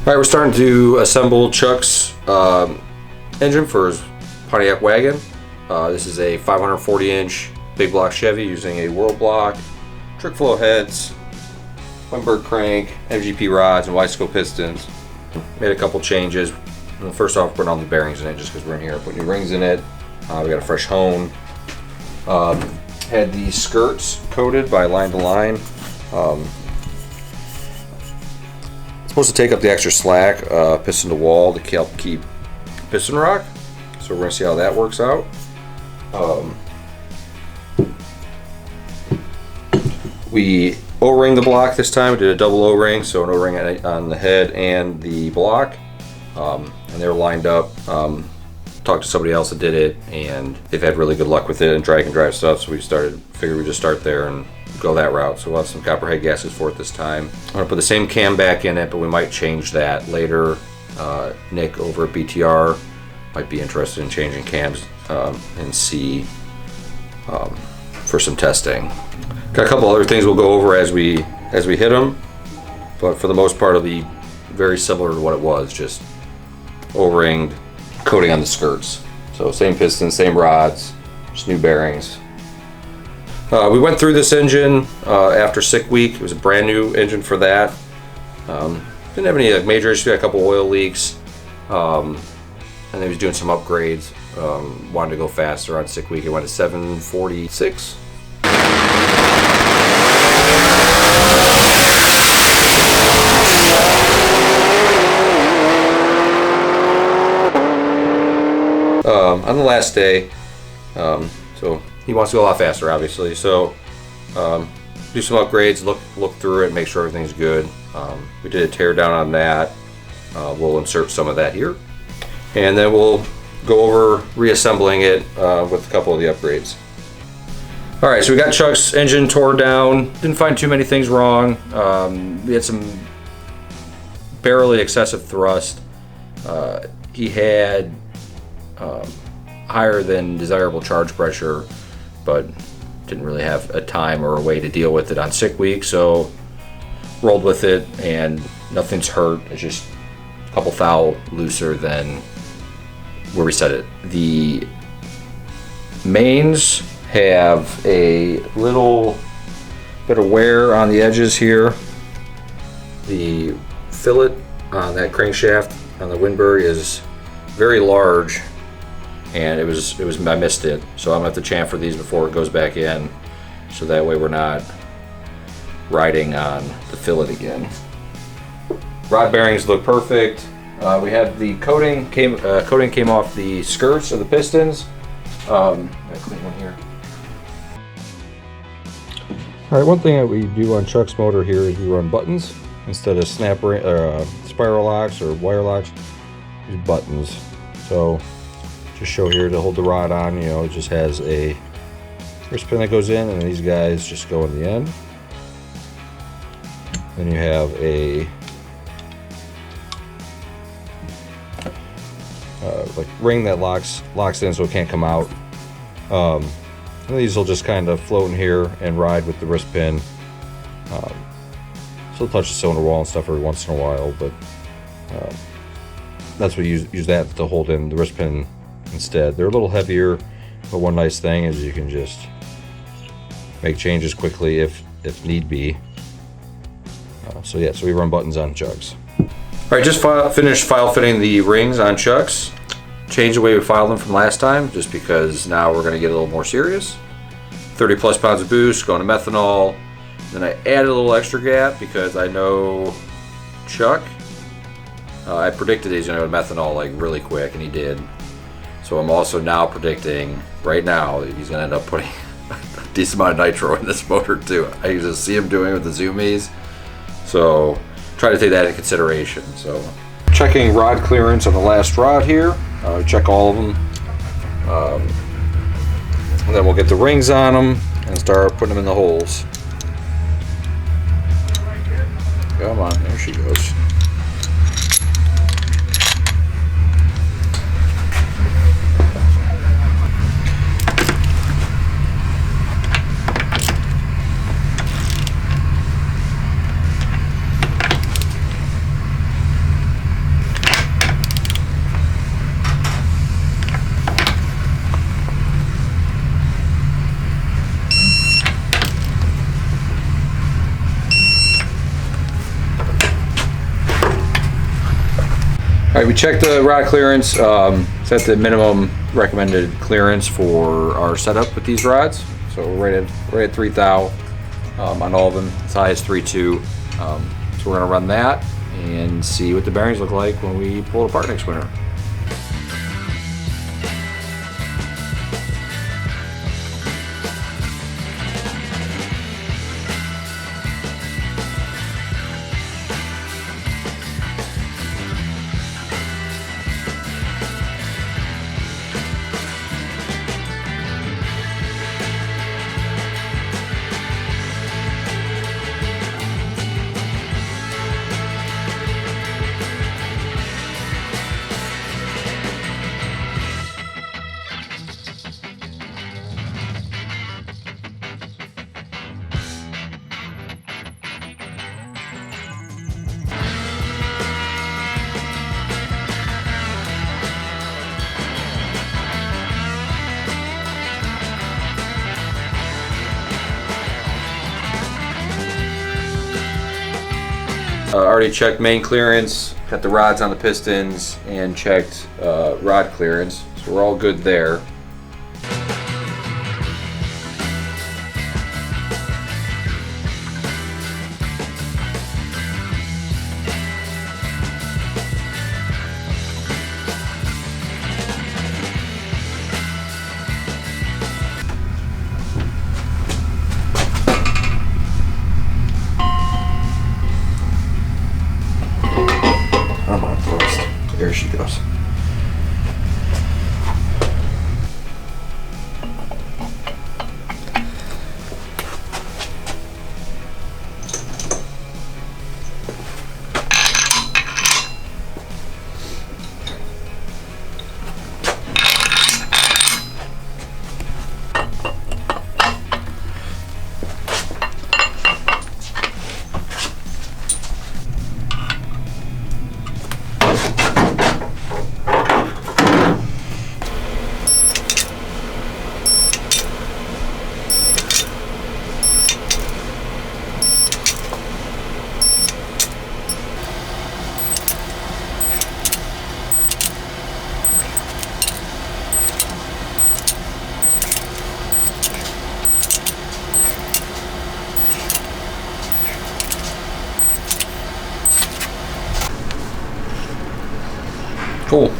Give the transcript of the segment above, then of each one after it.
Alright, we're starting to assemble Chuck's engine for his Pontiac Wagon. This is a 540-inch big block Chevy using a World Block, trick flow heads, Wimberg crank, MGP rods, and wide-scope pistons. Made a couple changes. First off, putting on the bearings in it just because we're in here. Put new rings in it. We got a fresh hone. Had the skirts coated by line to line. It's supposed to take up the extra slack, piston to wall to help keep piston rock. So we're going to see how that works out. We O-ring the block this time. We did a double O-ring, so an O-ring on the head and the block. And they were lined up. Talked to somebody else that did it, and they've had really good luck with it and drag and drive stuff, so we figured we'd just start there and go that route. So we'll have some copperhead gaskets for it this time. I'm going to put the same cam back in it, but we might change that later. Nick over at BTR might be interested in changing cams and see for some testing. Got a couple other things we'll go over as we hit them, but for the most part it'll be very similar to what it was, just O-ringed, coating on the skirts. So same pistons, same rods, just new bearings. We went through this engine after sick week. It was a brand new engine for that. Didn't have any major issues. Got a couple oil leaks, and he was doing some upgrades. Wanted to go faster on sick week. It went to 746. On the last day, so he wants to go a lot faster, obviously. So do some upgrades, look through it, make sure everything's good. We did a tear down on that. We'll insert some of that here, and then we'll go over reassembling it with a couple of the upgrades. All right, so we got Chuck's engine tore down. Didn't find too many things wrong. We had some barely excessive thrust. He had higher than desirable charge pressure, but didn't really have a time or a way to deal with it on sick week, so rolled with it, and nothing's hurt. It's just a couple thou looser than where we set it. The mains have a little bit of wear on the edges here. The fillet on that crankshaft on the Wimberg is very large, and I missed it, so I'm gonna have to chamfer these before it goes back in, so that way we're not riding on the fillet again. Rod bearings look perfect. We had the coating came off the skirts of the pistons. Got a clean one here. All right, one thing that we do on Chuck's motor here is we run buttons instead of spiral locks or wire locks. Use buttons. So just show here to hold the rod on, it just has a wrist pin that goes in, and these guys just go in the end. Then you have a like ring that locks in so it can't come out. And these will just kind of float in here and ride with the wrist pin. So it'll touch the cylinder wall and stuff every once in a while, but that's what you use that to hold in the wrist pin instead. They're a little heavier, but one nice thing is you can just make changes quickly if need be. So we run buttons on Chucks. All right, just finished file fitting the rings on Chucks. Changed the way we filed them from last time, just because now we're going to get a little more serious. 30 plus pounds of boost, going to methanol. Then I added a little extra gap because I know Chuck. I predicted he's going to go to methanol like really quick, and he did. So I'm also now predicting right now that he's going to end up putting a decent amount of nitro in this motor too. I usually see him doing it with the Zoomies, so try to take that into consideration. So checking rod clearance on the last rod here. Check all of them, and then we'll get the rings on them and start putting them in the holes. Come on, there she goes. right, we checked the rod clearance. It's at the minimum recommended clearance for our setup with these rods. So we're right at 3 thou on all of them. As high as 3.2. So we're gonna run that and see what the bearings look like when we pull it apart next winter. Already checked main clearance, got the rods on the pistons, and checked rod clearance. So we're all good there. There she goes. Cool.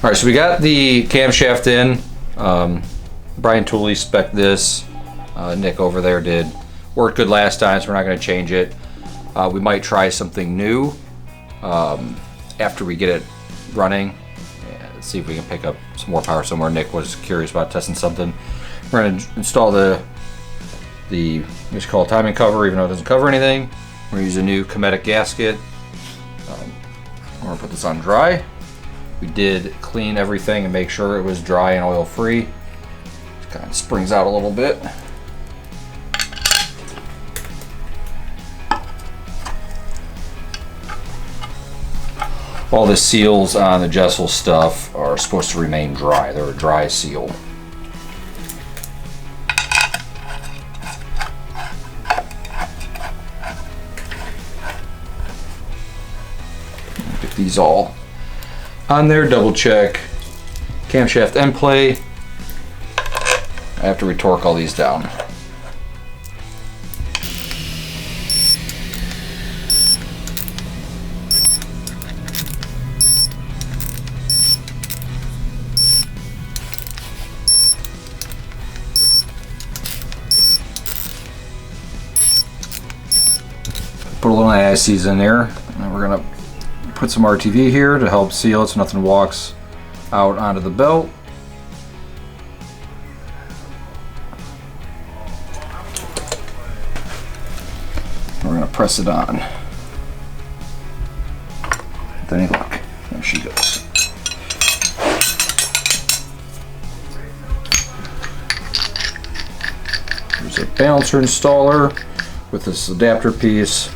All right, so we got the camshaft in. Brian Tooley spec'd this. Nick over there did. Worked good last time, so we're not going to change it. We might try something new after we get it running. Let's see if we can pick up some more power somewhere. Nick was curious about testing something. We're going to install the we just call it timing cover, even though it doesn't cover anything. We're going to use a new Cometic gasket. We're going to put this on dry. We did clean everything and make sure it was dry and oil free. It kind of springs out a little bit. all the seals on the Jessel stuff are supposed to remain dry. They're a dry seal. Get these all on there, double check camshaft end play. I have to retorque all these down. Put a little anti-seize in there, and we're gonna put some RTV here to help seal it so nothing walks out onto the belt. We're gonna press it on. With any luck, there she goes. There's a balancer installer with this adapter piece.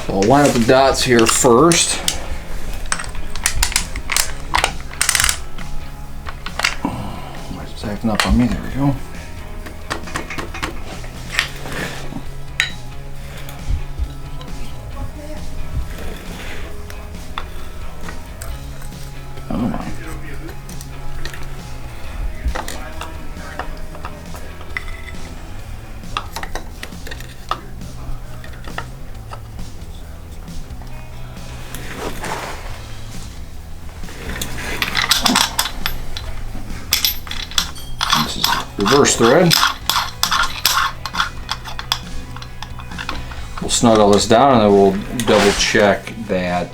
I'll line up the dots here first. It's acting up on me, there we go. Come on. Reverse thread. We'll snug all this down and then we'll double check that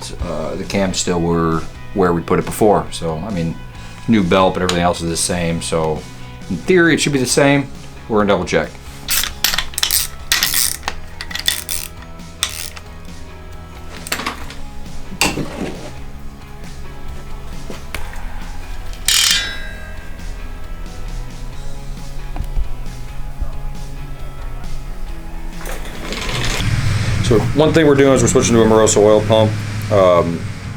the cam's still were where we put it before. So, I mean, new belt, but everything else is the same. So, in theory, it should be the same. We're gonna double check. So one thing we're doing is we're switching to a Moroso oil pump.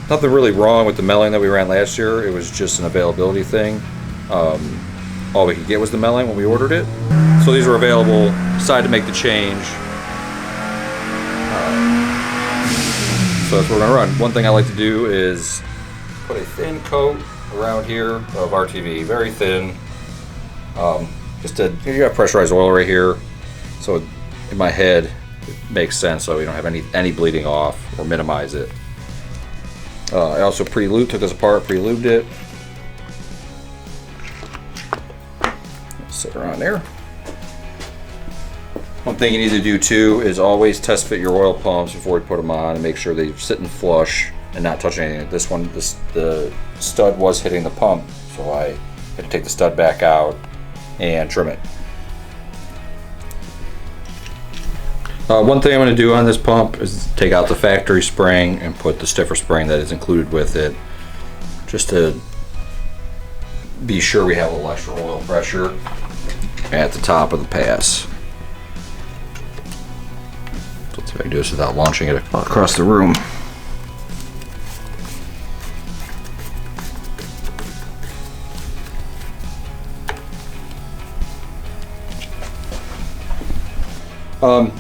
Nothing really wrong with the melling that we ran last year. It was just an availability thing. All we could get was the melling when we ordered it. So these were available. Decided to make the change. So that's what we're gonna run. One thing I like to do is put a thin coat around here of RTV, very thin. You got pressurized oil right here. So in my head, it makes sense so we don't have any bleeding off or minimize it. I also pre-lubed, took this apart, pre-lubed it. Sit her on there. One thing you need to do too is always test fit your oil pumps before you put them on and make sure they sit and flush and not touch anything. This one, the stud was hitting the pump, so I had to take the stud back out and trim it. One thing I'm going to do on this pump is take out the factory spring and put the stiffer spring that is included with it, just to be sure we have a little extra oil pressure at the top of the pass. So let's see if I can do this without launching it across the room.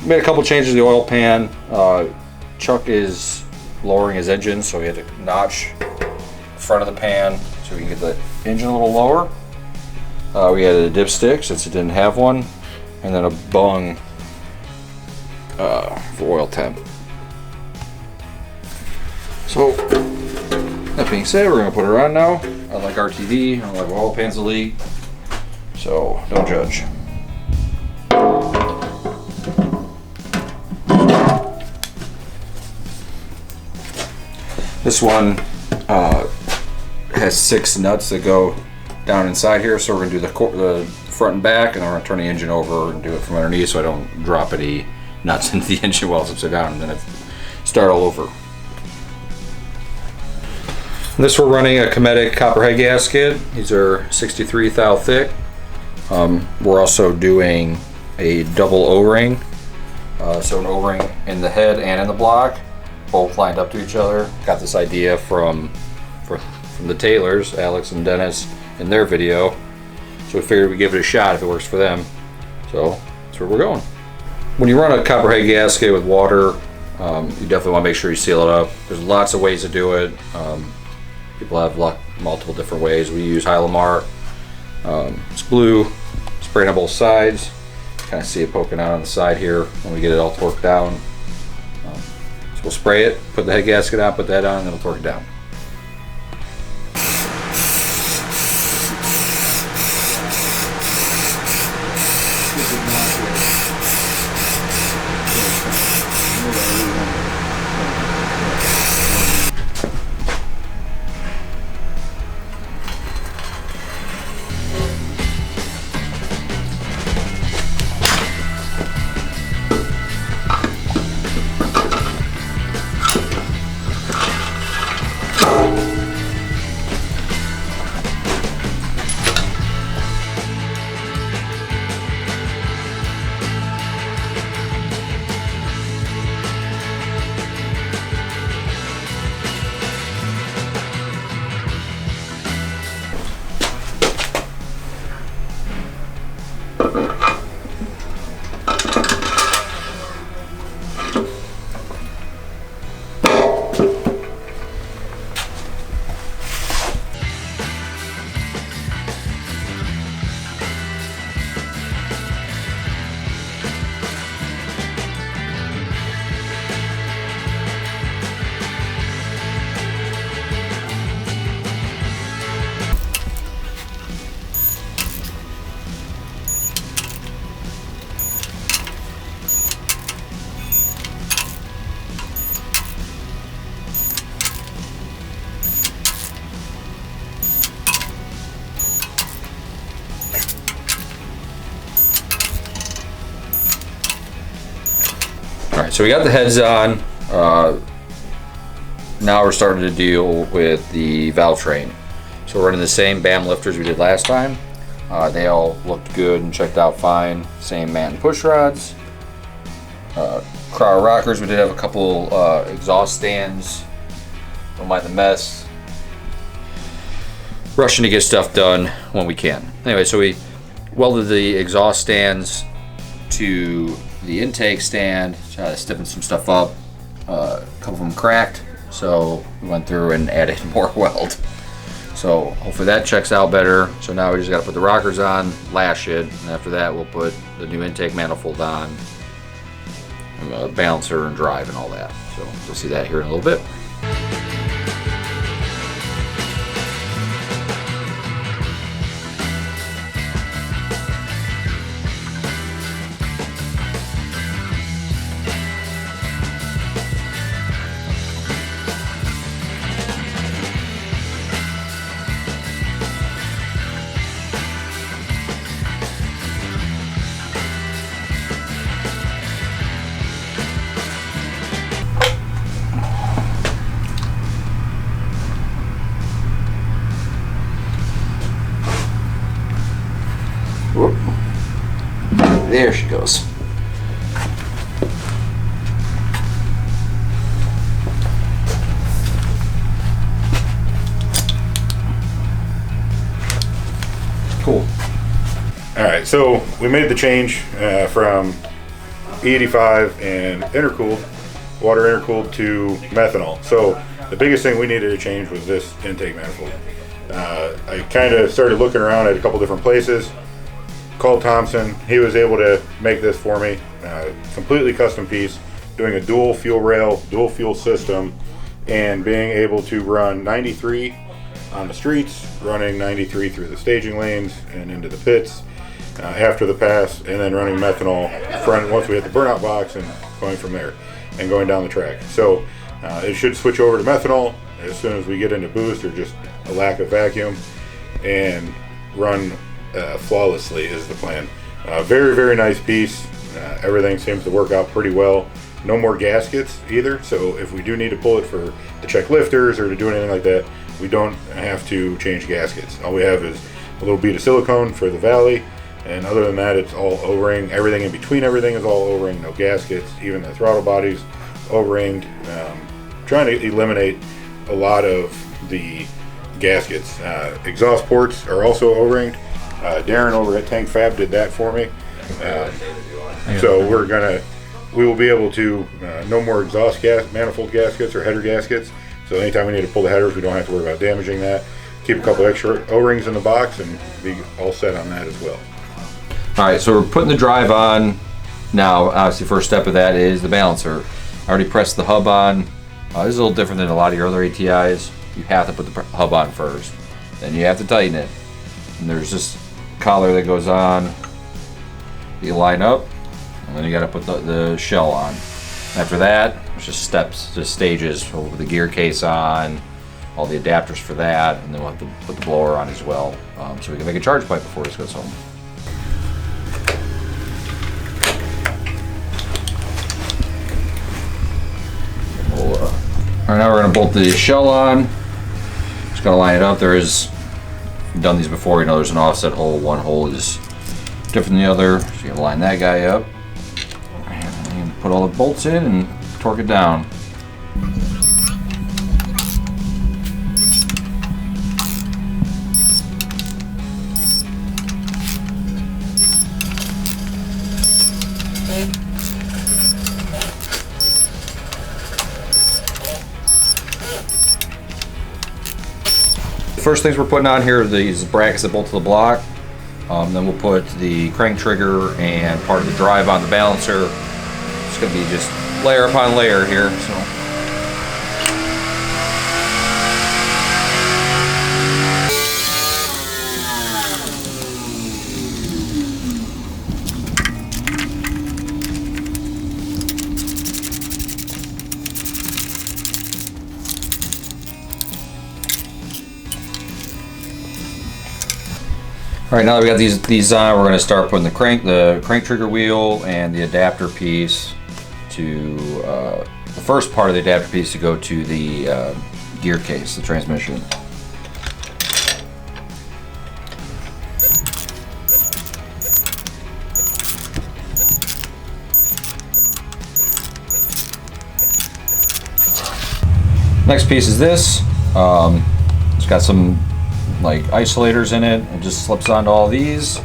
Made a couple changes to the oil pan. Chuck is lowering his engine, so we had to notch the front of the pan so we can get the engine a little lower. We added a dipstick since it didn't have one, and then a bung for oil temp. So that being said, we're gonna put her on now. I like RTV, I don't like oil pans to leak, so don't judge. This one has 6 nuts that go down inside here, so we're going to do the front and back, and then we're going to turn the engine over and do it from underneath so I don't drop any nuts into the engine while it's upside down, and then I start all over. This we're running a Cometic copperhead gasket. These are 63 thou thick. We're also doing a double O-ring. So an O-ring in the head and in the block, both lined up to each other. Got this idea from the Taylors, Alex and Dennis, in their video. So we figured we'd give it a shot if it works for them. So that's where we're going. When you run a copperhead gasket with water, you definitely want to make sure you seal it up. There's lots of ways to do it. People have multiple different ways. We use Hylamar. It's blue, sprayed on both sides. Kind of see it poking out on the side here when we get it all torqued down. So we'll spray it, put the head gasket on, put that on, and then we'll torque it down. Alright, so we got the heads on. Now we're starting to deal with the valve train. So we're running the same BAM lifters we did last time. They all looked good and checked out fine. Same Manton push rods. Crowder rockers, we did have a couple exhaust stands. Don't mind the mess. Rushing to get stuff done when we can. Anyway, so we welded the exhaust stands to the intake stand, stiffened some stuff up. A couple of them cracked, so we went through and added more weld. So hopefully that checks out better. So now we just got to put the rockers on, lash it, and after that we'll put the new intake manifold on, and balancer and drive and all that. So you'll see that here in a little bit. Whoop. There she goes. Cool. All right, so we made the change from E85 and water intercooled to methanol. So the biggest thing we needed to change was this intake manifold. I kind of started looking around at a couple different places. Called Thomsen. He was able to make this for me. Completely custom piece, doing a dual fuel rail, dual fuel system, and being able to run 93 on the streets, running 93 through the staging lanes and into the pits after the pass, and then running methanol front once we hit the burnout box and going from there and going down the track. So it should switch over to methanol as soon as we get into boost, or just a lack of vacuum, and run flawlessly is the plan. Very, very nice piece. Everything seems to work out pretty well. No more gaskets either, so if we do need to pull it to check lifters or to do anything like that, we don't have to change gaskets. All we have is a little bead of silicone for the valley, and other than that, it's all O-ring. Everything in between everything is all O-ring, no gaskets. Even the throttle body's O-ringed. Trying to eliminate a lot of the gaskets. Exhaust ports are also O-ringed. Darren over at Tank Fab did that for me. So we will be able to no more exhaust manifold gaskets or header gaskets. So anytime we need to pull the headers, we don't have to worry about damaging that. Keep a couple extra O-rings in the box and be all set on that as well. All right, so we're putting the drive on now. Obviously, first step of that is the balancer. I already pressed the hub on. This is a little different than a lot of your other ATIs. You have to put the hub on first, then you have to tighten it. And there's this collar that goes on. You line up, and then you got to put the shell on. After that, it's just steps, just stages. We'll put the gear case on, all the adapters for that, and then we'll have to put the blower on as well, so we can make a charge pipe before this goes home. All right, now we're going to bolt the shell on. Just going to line it up. You've done these before, you know there's an offset hole. One hole is different than the other, so you have to line that guy up. And you put all the bolts in and torque it down. First things we're putting on here are these brackets that bolt to the block. Then we'll put the crank trigger and part of the drive on the balancer. It's going to be just layer upon layer here. So. All right, now that we got these on, we're going to start putting the crank trigger wheel and the adapter piece to the first part of the adapter piece to go to the gear case, the transmission. Next piece is this. It's got some like isolators in it. It just slips onto all these.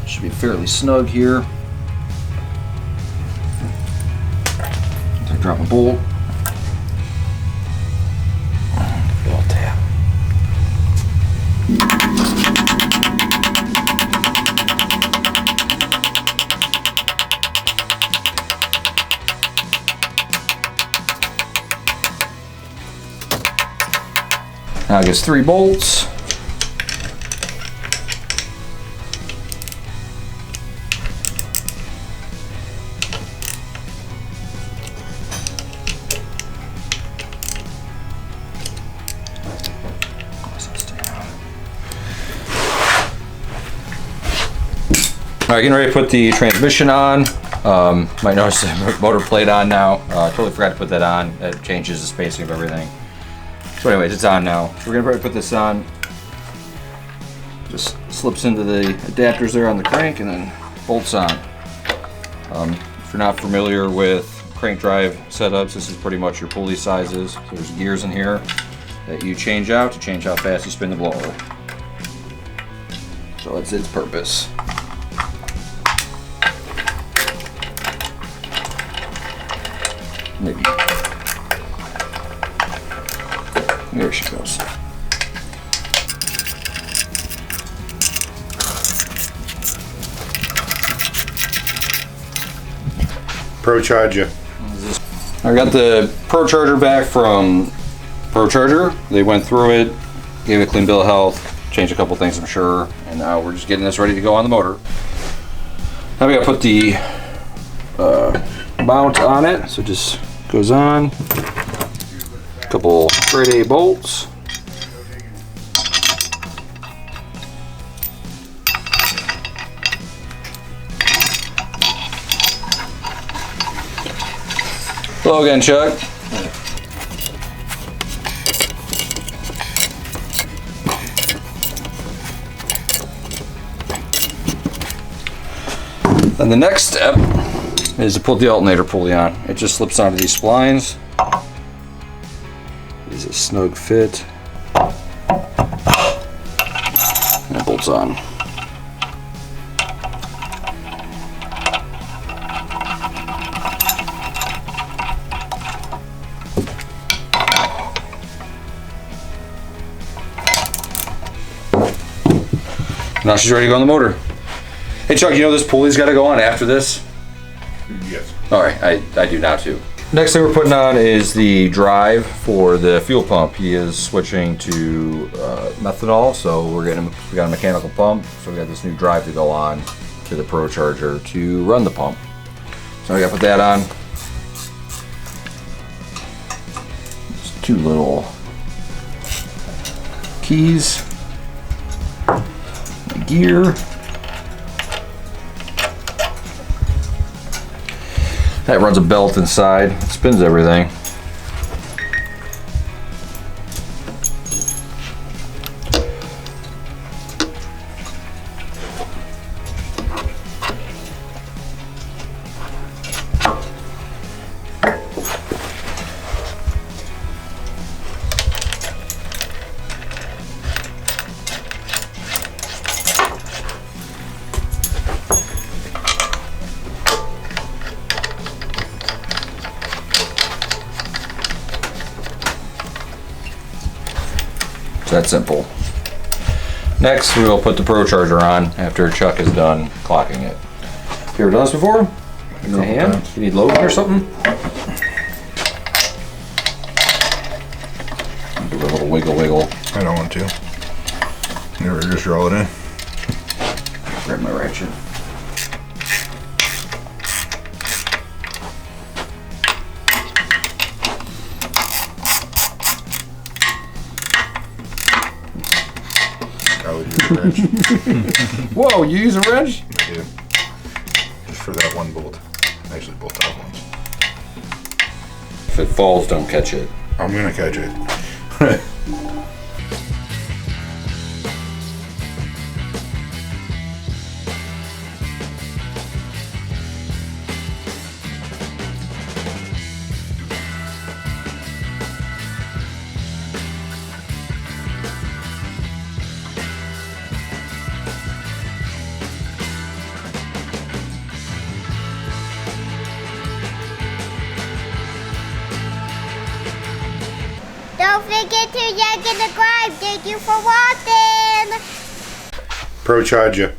Should be fairly snug here. So drop a bolt. Little tap. Now it gets 3 bolts. All right, getting ready to put the transmission on. Might notice the motor plate on now. Totally forgot to put that on. That changes the spacing of everything. So anyways, it's on now. We're gonna probably put this on. Just slips into the adapters there on the crank and then bolts on. If you're not familiar with crank drive setups, this is pretty much your pulley sizes. So there's gears in here that you change out to change how fast you spin the blower. So that's its purpose. Maybe. There she goes. ProCharger. I got the ProCharger back from ProCharger. They went through it, gave it a clean bill of health, changed a couple things I'm sure, and now we're just getting this ready to go on the motor. Now we gotta put the mount on it, so it just goes on. couple grade A bolts. Hello again, Chuck. And the next step is to put the alternator pulley on. It just slips onto these splines. Is a snug fit. And it bolts on. Now she's ready to go on the motor. Hey Chuck, you know this pulley's got to go on after this? Yes. Alright, I do now too. Next thing we're putting on is the drive for the fuel pump. He is switching to methanol, so we got a mechanical pump, so we got this new drive to go on to the ProCharger to run the pump. So I got to put that on. Just 2 little keys. Gear. That runs a belt inside, it spins everything. That simple. Next, we will put the ProCharger on after Chuck is done clocking it. Have you ever done this before? In the hand? Times. You need loading or something? Give it a little wiggle. I don't want to. Never just roll it in. Grab my ratchet. I would use a wrench. Whoa, you use a wrench? I do. Just for that one bolt. Actually, both top ones. If it falls, don't catch it. I'm gonna catch it. Don't forget to Drag-n-Drive. Thank you for watching. ProCharger.